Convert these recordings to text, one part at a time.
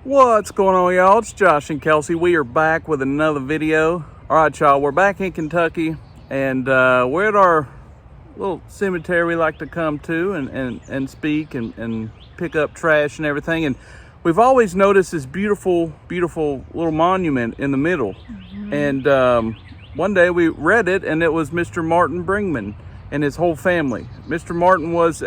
What's going on, y'all? It's Josh and Kelsey. We are back with another video. All right, y'all, we're back in Kentucky, and we're at our little cemetery we like to come to and speak and pick up trash and everything. And we've always noticed this beautiful little monument in the middle. And one day we read it, and it was Mr. Martin Bringman and his whole family. Mr. Martin was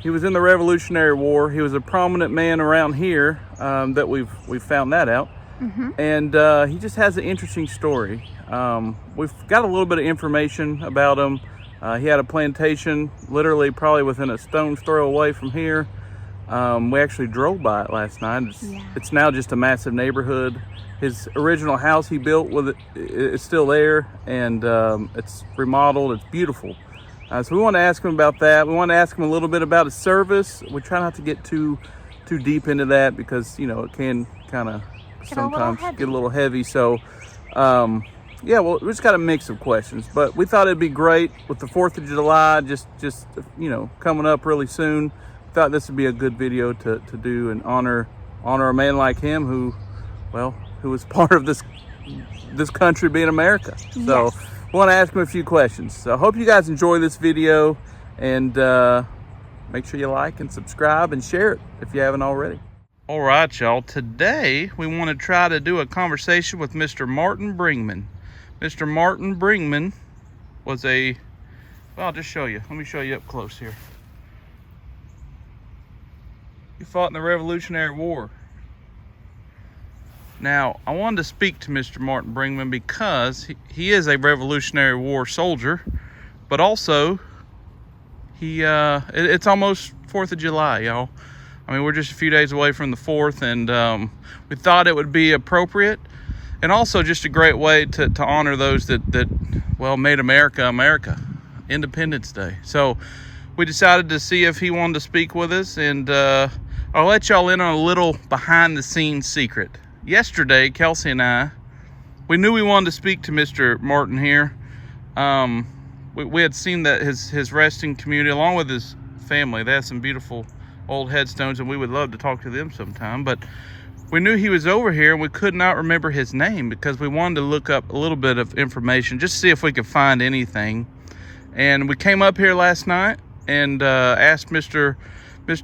he was in the Revolutionary War. He was a prominent man around here that we've found that out. And he just has an interesting story. We've got a little bit of information about him. He had a plantation literally probably within a stone's throw away from here. We actually drove by it last night. It's now just a massive neighborhood. His original house he built is still there, and it's remodeled. It's beautiful. So we want to ask him about that. We want to ask him a little bit about his service. We try not to get too deep into that because, you know, it can kind of sometimes get a little heavy. So, yeah, well, we just got a mix of questions. But we thought it'd be great with the 4th of July, just you know, coming up really soon. We thought this would be a good video to do and honor a man like him who was part of this country being America. So. Yes. I want to ask him a few questions. So I hope you guys enjoy this video, and make sure you like and subscribe and share it if you haven't already. All right, y'all. Today we want to try to do a conversation with Mr. Martin Bringman. Mr. Martin Bringman was well, I'll just show you. Let me show you up close here. He fought in the Revolutionary War. Now, I wanted to speak to Mr. Martin Bringman because he is a Revolutionary War soldier, but also it's almost 4th of July, y'all. I mean, we're just a few days away from the 4th, and we thought it would be appropriate and also just a great way to honor those that made America America, Independence Day. So we decided to see if he wanted to speak with us, and I'll let y'all in on a little behind-the-scenes secret. Yesterday, Kelsey and I, we knew we wanted to speak to Mr. Martin here. We had seen that his resting community, along with his family, they have some beautiful old headstones, and we would love to talk to them sometime. But we knew he was over here, and we could not remember his name because we wanted to look up a little bit of information, just to see if we could find anything. And we came up here last night and asked Mr.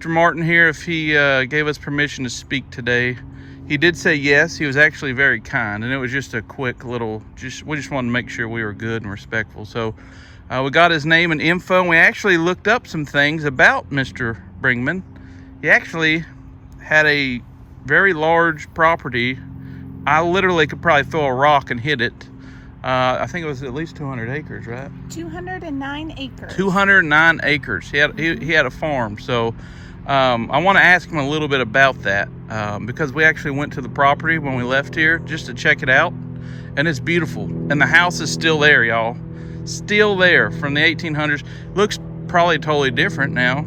Martin here if he gave us permission to speak today. He did say yes. He was actually very kind, and it was just a quick little, we just wanted to make sure we were good and respectful. So we got his name and info, and we actually looked up some things about Mr. Bringman. He actually had a very large property. I literally could probably throw a rock and hit it. I think it was at least 200 acres, right? 209 acres. 209 acres. He had a farm. So I want to ask him a little bit about that because we actually went to the property when we left here just to check it out, and it's beautiful. And the house is still there, y'all. Still there from the 1800s. Looks probably totally different now.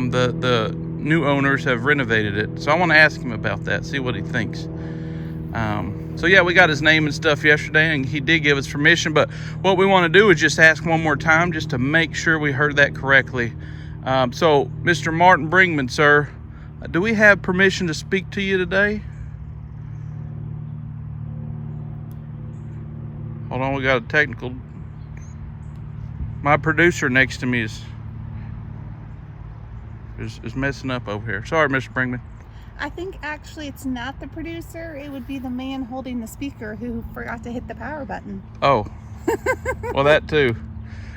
The new owners have renovated it. So I want to ask him about that, see what he thinks. So yeah, we got his name and stuff yesterday, and he did give us permission. But what we want to do is just ask one more time just to make sure we heard that correctly. So, Mr. Martin Bringman, sir, do we have permission to speak to you today? Hold on, we got a technical. My producer next to me is messing up over here. Sorry, Mr. Bringman. I think actually it's not the producer. It would be the man holding the speaker who forgot to hit the power button. Oh, well, that too.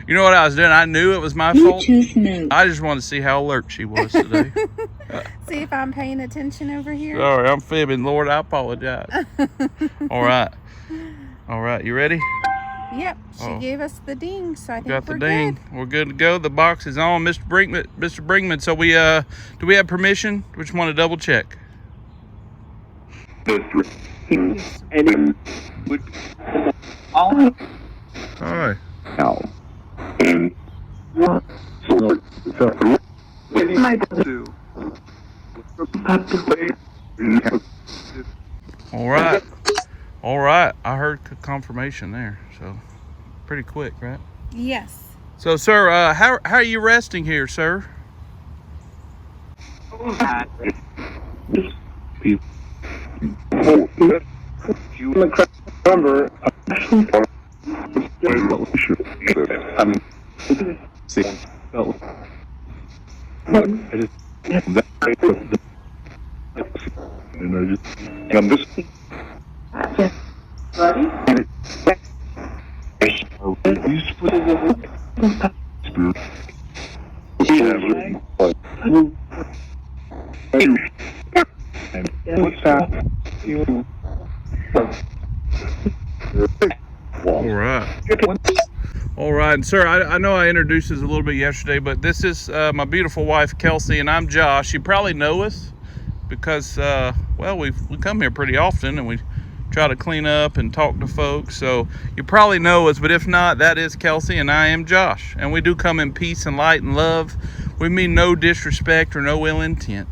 You know what I was doing? I knew it was my fault. I just wanted to see how alert she was today. See if I'm paying attention over here. Sorry, I'm fibbing. Lord, I apologize. All right. You ready? Yep. She gave us the ding, so I think got we're the ding. good. We're good to go. The box is on, Mr. Bringman. So we do we have permission? We just want to double check. All right. All right. I heard confirmation there, so pretty quick, right? Yes. So, sir, how are you resting here, sir? All right. All right. And sir, I know I introduced this a little bit yesterday, but this is my beautiful wife, Kelsey, and I'm Josh. You probably know us because, well, we come here pretty often and we try to clean up and talk to folks. So you probably know us, but if not, that is Kelsey and I am Josh. And we do come in peace and light and love. We mean no disrespect or no ill intent.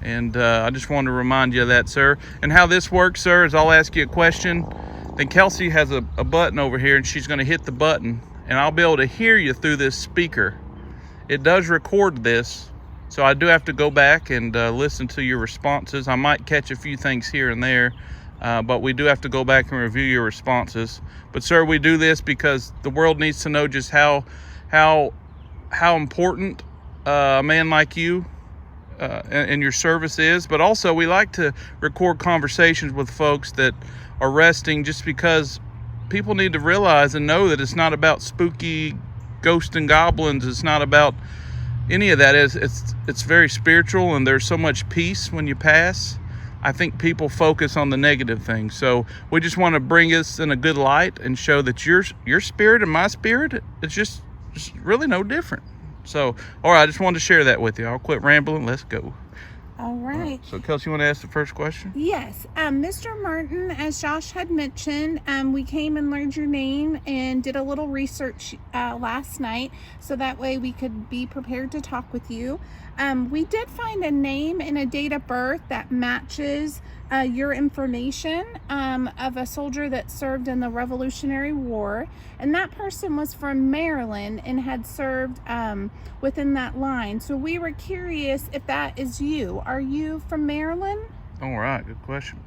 And I just wanted to remind you of that, sir. And how this works, sir, is I'll ask you a question. Then Kelsey has a button over here, and she's going to hit the button, and I'll be able to hear you through this speaker. It does record this, so I do have to go back and listen to your responses. I might catch a few things here and there, but we do have to go back and review your responses. But sir, we do this because the world needs to know just how important a man like you and your service is. But also, we like to record conversations with folks that are resting, just because people need to realize and know that it's not about spooky ghosts and goblins. It's not about any of that. It's very spiritual, and there's so much peace when you pass. I think people focus on the negative things. So we just want to bring us in a good light and show that your spirit and my spirit, it's just really no different. So, all right, I just wanted to share that with you. I'll quit rambling. Let's go. All right. So, Kelsey, you want to ask the first question? Yes. Mr. Martin, as Josh had mentioned, we came and learned your name and did a little research last night, so that way we could be prepared to talk with you. We did find a name and a date of birth that matches your information of a soldier that served in the Revolutionary War, and that person was from Maryland and had served within that line. So we were curious if that is you. Are you from Maryland? All right, good question.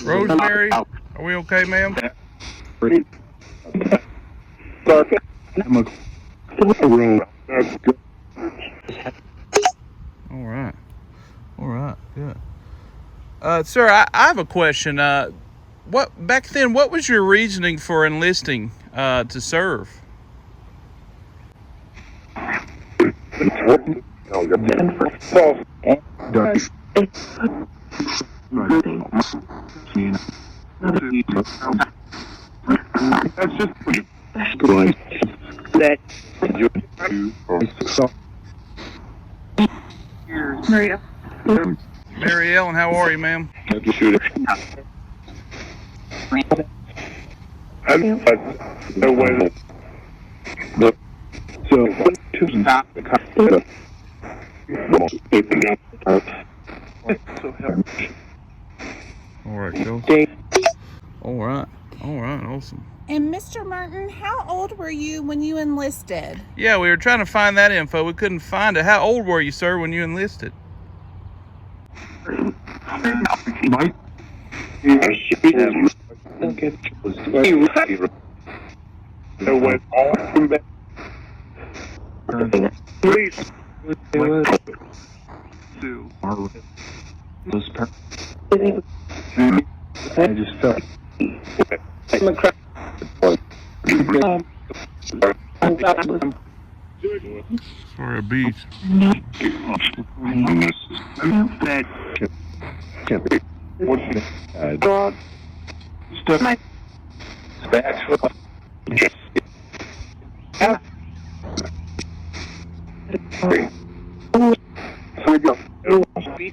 Rosemary, are we okay, ma'am? All right, good. Sir, I have a question. Back then, what was your reasoning for enlisting to serve? Mary Ellen, how are you, ma'am? All right, go. All right, awesome. And Mr. Martin, how old were you when you enlisted? Yeah, we were trying to find that info. We couldn't find it. How old were you, sir, when you enlisted? Mike? Please. I just felt Sorry, a beach.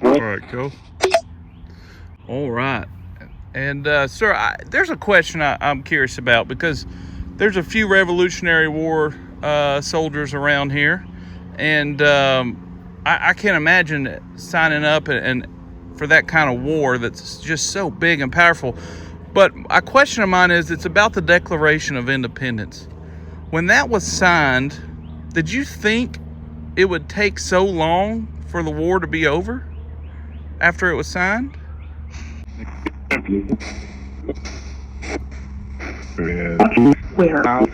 All right, go. All right. And, sir, there's a question I'm curious about, because there's a few Revolutionary War soldiers around here. And I can't imagine signing up and for that kind of war that's just so big and powerful. But a question of mine is, it's about the Declaration of Independence. When that was signed, did you think it would take so long for the war to be over after it was signed? Where? Hold on.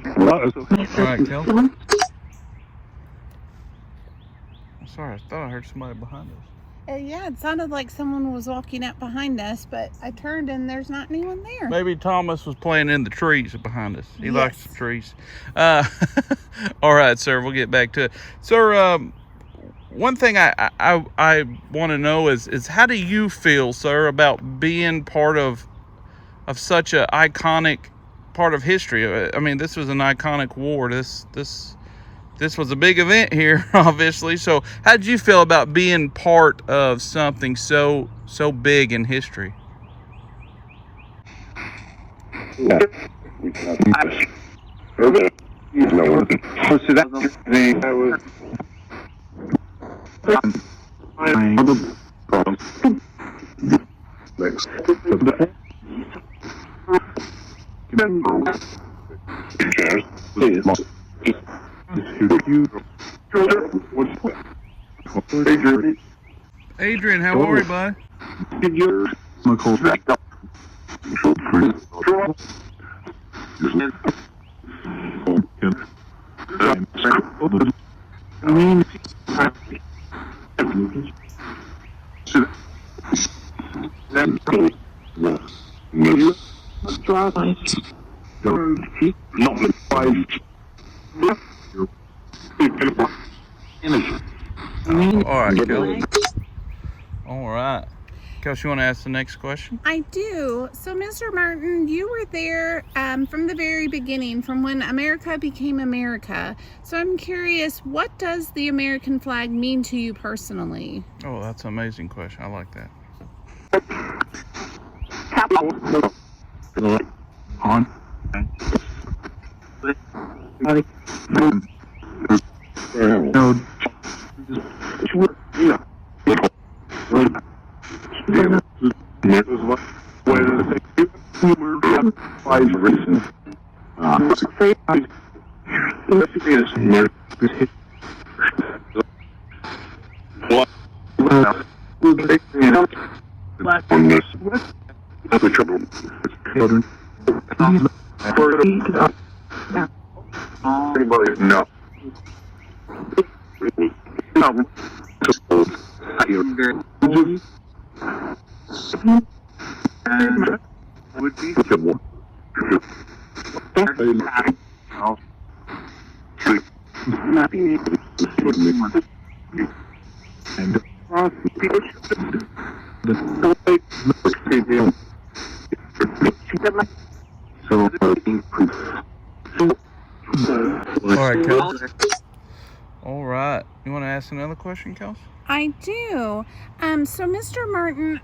All right, Kel. I'm sorry, I thought I heard somebody behind us. Yeah, it sounded like someone was walking up behind us, but I turned and there's not anyone there. Maybe Thomas was playing in the trees behind us. He Yes. likes the trees. All right, sir, we'll get back to it. Sir, one thing I want to know is how do you feel, sir, about being part of such an iconic part of history? I mean, this was an iconic war. This was a big event here, obviously. So how did you feel about being part of something so big in history? Adrian, how are you, bud? All right, Kelsey. All right. Kelsey, you want to ask the next question? I do. So, Mr. Martin, you were there from the very beginning, from when America became America. So I'm curious, what does the American flag mean to you personally? Oh, that's an amazing question. I like that. No. Would be All right, Kelsey. All right. You want to ask another question, Kelsey? I do. So, Mr. Martin,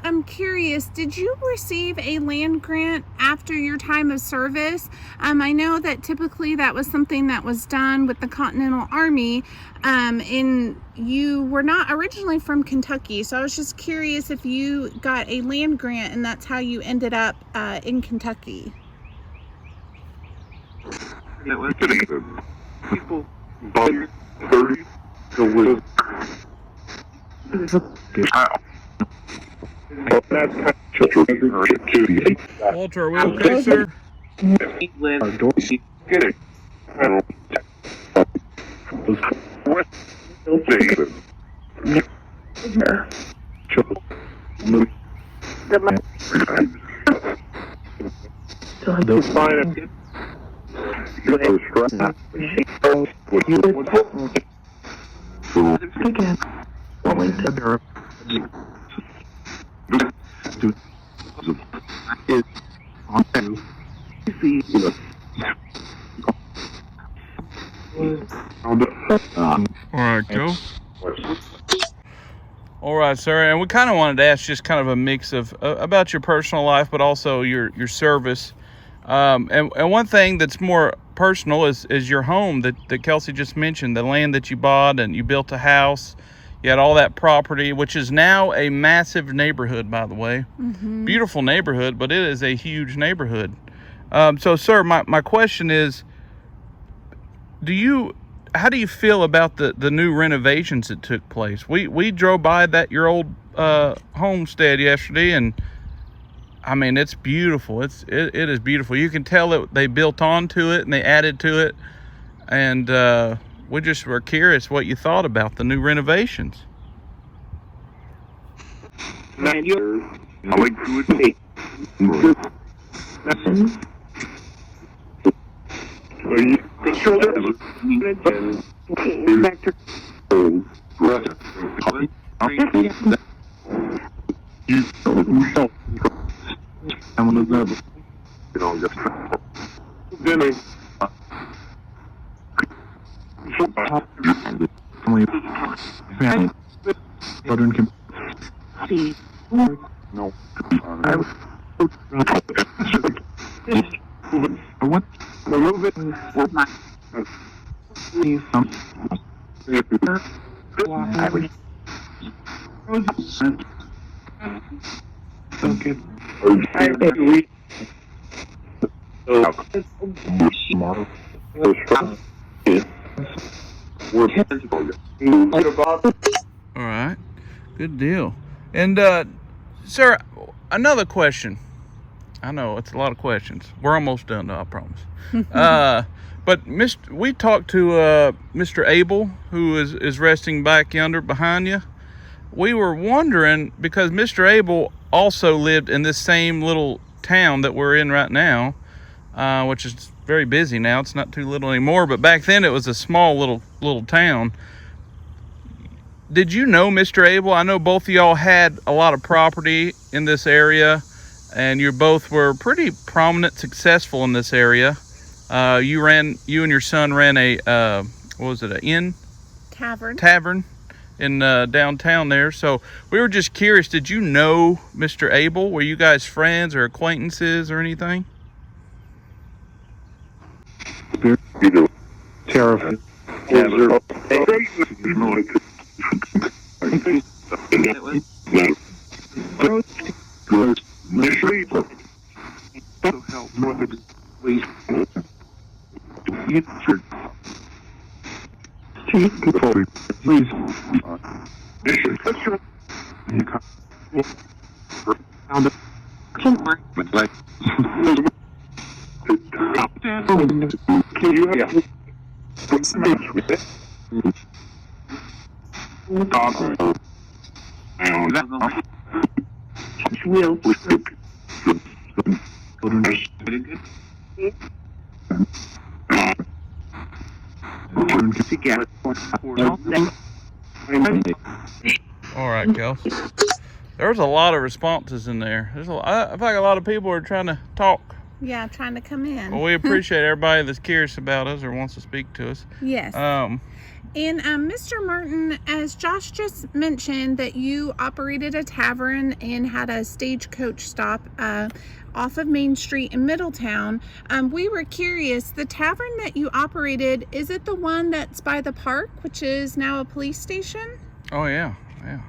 I'm curious, did you receive a land grant after your time of service? I know that typically that was something that was done with the Continental Army, and you were not originally from Kentucky, so I was just curious if you got a land grant and that's how you ended up in Kentucky. people 30 so that's kind of Walter, are we okay, sir? All right, Joe. All right, sir. And we kind of wanted to ask just kind of a mix of about your personal life, but also your service. And one thing that's more personal is your home that Kelsey just mentioned, the land that you bought, and you built a house. You had all that property, which is now a massive neighborhood, by the way. Mm-hmm. Beautiful neighborhood, but it is a huge neighborhood. So, sir, my question is, how do you feel about the new renovations that took place? We drove by your old homestead yesterday, and I mean, it's beautiful. It is beautiful. You can tell that they built onto it and they added to it, and we just were curious what you thought about the new renovations. All right, good deal. And sir, another question. I know it's a lot of questions. We're almost done, though, I promise. But we talked to Mr. Abel, who is resting back yonder behind you. We were wondering, because Mr. Abel also lived in this same little town that we're in right now, which is very busy now. It's not too little anymore, but back then it was a small little town. Did you know Mr. Abel? I know both of y'all had a lot of property in this area, and you both were pretty prominent, successful in this area. You and your son ran a what was it, an inn? Tavern in downtown there. So we were just curious, did you know Mr. Abel? Were you guys friends or acquaintances or anything? Terrifying. All right, Kelsey. There's a lot of responses in there. I feel like a lot of people are trying to talk. Yeah, trying to come in. Well, we appreciate everybody that's curious about us or wants to speak to us. Yes. And Mr. Martin, as Josh just mentioned, that you operated a tavern and had a stagecoach stop off of Main Street in Middletown. We were curious, the tavern that you operated, is it the one that's by the park, which is now a police station? Oh, yeah. Yeah.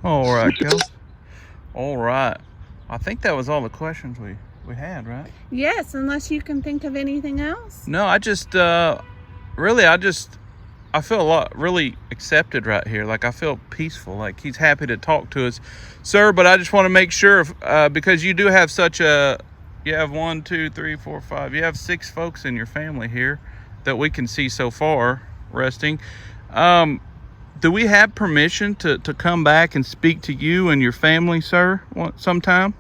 All right, Kelsey. All right. I think that was all the questions we had, right? Yes, unless you can think of anything else. No, I just really I feel a lot really accepted right here. Like I feel peaceful. Like he's happy to talk to us, sir. But I just want to make sure because you do have you have 1, 2, 3, 4, 5. You have 6 folks in your family here that we can see so far resting. Do we have permission to come back and speak to you and your family, sir, sometime?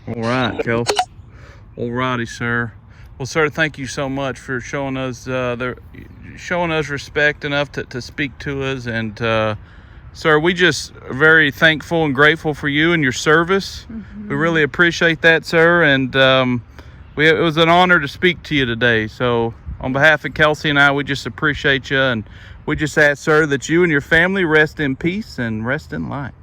All right, Kelsey. All righty, sir. Well, sir, thank you so much for showing us respect enough to speak to us. And sir, we just are very thankful and grateful for you and your service. Mm-hmm. We really appreciate that, sir. And it was an honor to speak to you today. So on behalf of Kelsey and I, we just appreciate you. And we just ask, sir, that you and your family rest in peace and rest in light.